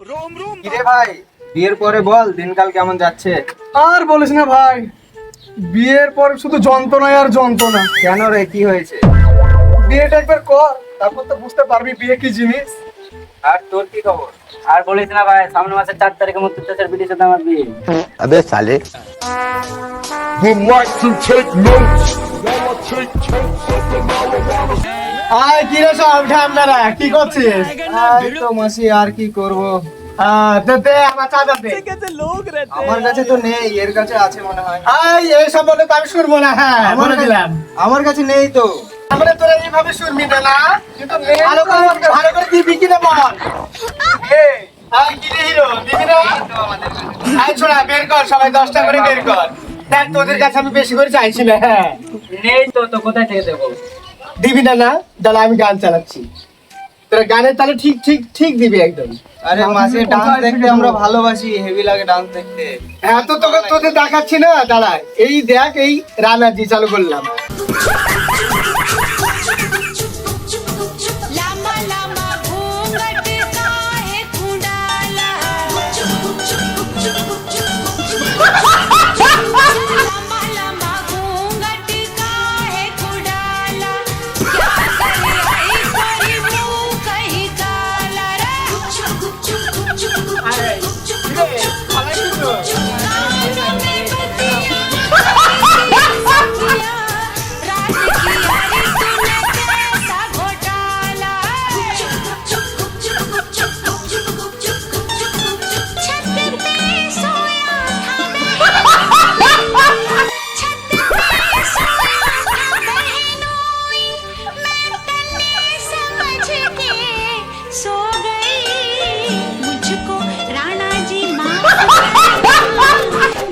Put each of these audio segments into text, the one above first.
কিরে ভাই, বিয়ের পরে বল দিনকাল কেমন যাচ্ছে? আর বলিস না ভাই, বিয়ের পর শুধু যন্ত্রণা আর যন্ত্রণা। কেন রে, কি হয়েছে? বিয়েটা একবার কর, তারপর তো বুঝতে পারবি বিয়ে কি জিনিস। আর তোর কি খবর? আর বলিস না ভাই, সামনে মাসের 4 তারিখে মুক্তি চাষের বিটির সাথে আমার বিয়ে। अबे साले would like to take notes while I take totes of the marijuana. আয় কি রে সব ঠান্ডারা, কি করছিস? এই তো মাসি, আর কি করব? দে দে আমার চাঁদা দে। আমার কাছে তো নেই, এর কাছে আছে মনে হয়। আয় এই সম্বন্ধে তো আমি শুনবো না। হ্যাঁ বলে দিলাম, আমার কাছে নেই তো। আমরা তোরা এইভাবে শুনবি না না, কিন্তু ভালো করে দিবি কিনা বল। আয় কি রে হিরো, দিবি না? আয় ছোড়া বের কর, সবাই 10টা করে বের কর। দেখ তোদের কাছে আমি বেশি করে চাইছি না। হ্যাঁ নেই তো, তো কোথায় থেকে দেবো? দিবি না? না দাঁড়া, আমি গান চালাচ্ছি, তোরা গানের তালে ঠিক ঠিক ঠিক দিবি একদম। আরে মাসি, ডান্স দেখতে আমরা ভালোবাসি, হেভি লাগে ডান্স দেখতে। হ্যাঁ তো তোকে তোদের দেখাচ্ছি না, দাঁড়া এই দেখ, এই রানাজি চালু করলাম। लामा लामा घूंघट काहे खुडाला लामा लामा घूंघट काहे खुडाला क्या करे आई कोई मुंह कहीं काला रे कानों में बतिया सखिया रात की यारी तूने कैसा घोटाला छत पे सोया था मैं छत पे सोया था बहनोई मैं तन्ने समझ के सो गई मुझको राणा जी माफ करना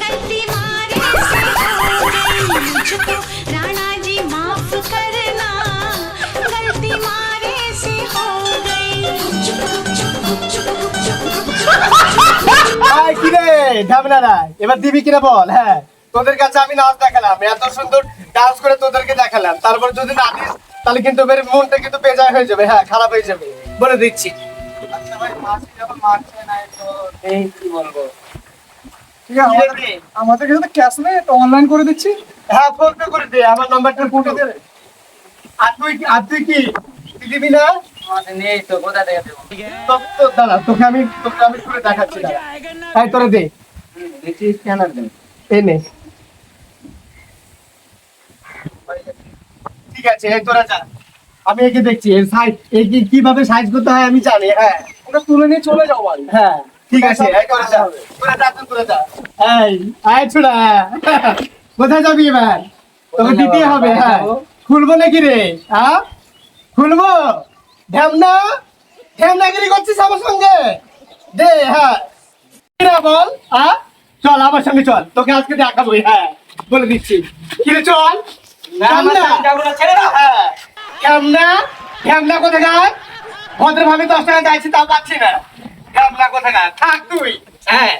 गलती मारे से हो गई मुझको राणा जी माफ करना गलती मारे से हो गई আয় কি রে ঢাবনারা, এবার দিবি কিনা বল। হ্যাঁ তোদের কাছে আমি নাচ দেখালাম, এত সুন্দর ডান্স করে তোদেরকে দেখালাম, তারপর যদি না দিস তাহলে কিন্তু এবার মনটা কিন্তু বেজায় হয়ে যাবে। হ্যাঁ খারাপ হয়ে যাবে বলে দিচ্ছি। আচ্ছা ভাই, মাসি যখন মারছে না, তো এই কি বলবো? ঠিক আছে, আমাদের কাছে তো ক্যাশ নেই, তো অনলাইন করে দিচ্ছি। হ্যাঁ ফোন পে করে দে, আমার নাম্বারটা ফোন দে। আর তুই কি দিবি না? আমাদের নেই তো, কোথায় থেকে দেবো? তো দাঁড়া, তোকে আমি করে দেখাচ্ছি। তাই তোরা দে, দেখছি স্ক্যানার দেন। এই নে। ঠিক আছে, এই তোরা যা, আমি একে দেখছি এর সাইজ, এই কিভাবে সাইজ করতে হয় আমি জানি। হ্যাঁ ওটা তুলে নিয়ে চলে যাও বাড়ি। হ্যাঁ ঠিক আছে, এই তোরা যা, তোরা যা। এই আয় ছোড়া, কোথায় যাবি এবার? তোকে দিতে হবে। হ্যাঁ খুলবো নাকি রে? হ্যাঁ খুলবো? ঢ্যামনাগিরি করছিস আমার সঙ্গে? দে। হ্যাঁ বল। হ্যাঁ চল আমার সঙ্গে চল, তোকে আজকে দেখাবো। হ্যাঁ বলে দিচ্ছি, কিরে চল। ঢ্যামনা কোথাকার? ভদ্রভাবে 10 টাকা চাইছি, তাও পাচ্ছি না। ঢ্যামনা কোথাকার? থাক তুই। হ্যাঁ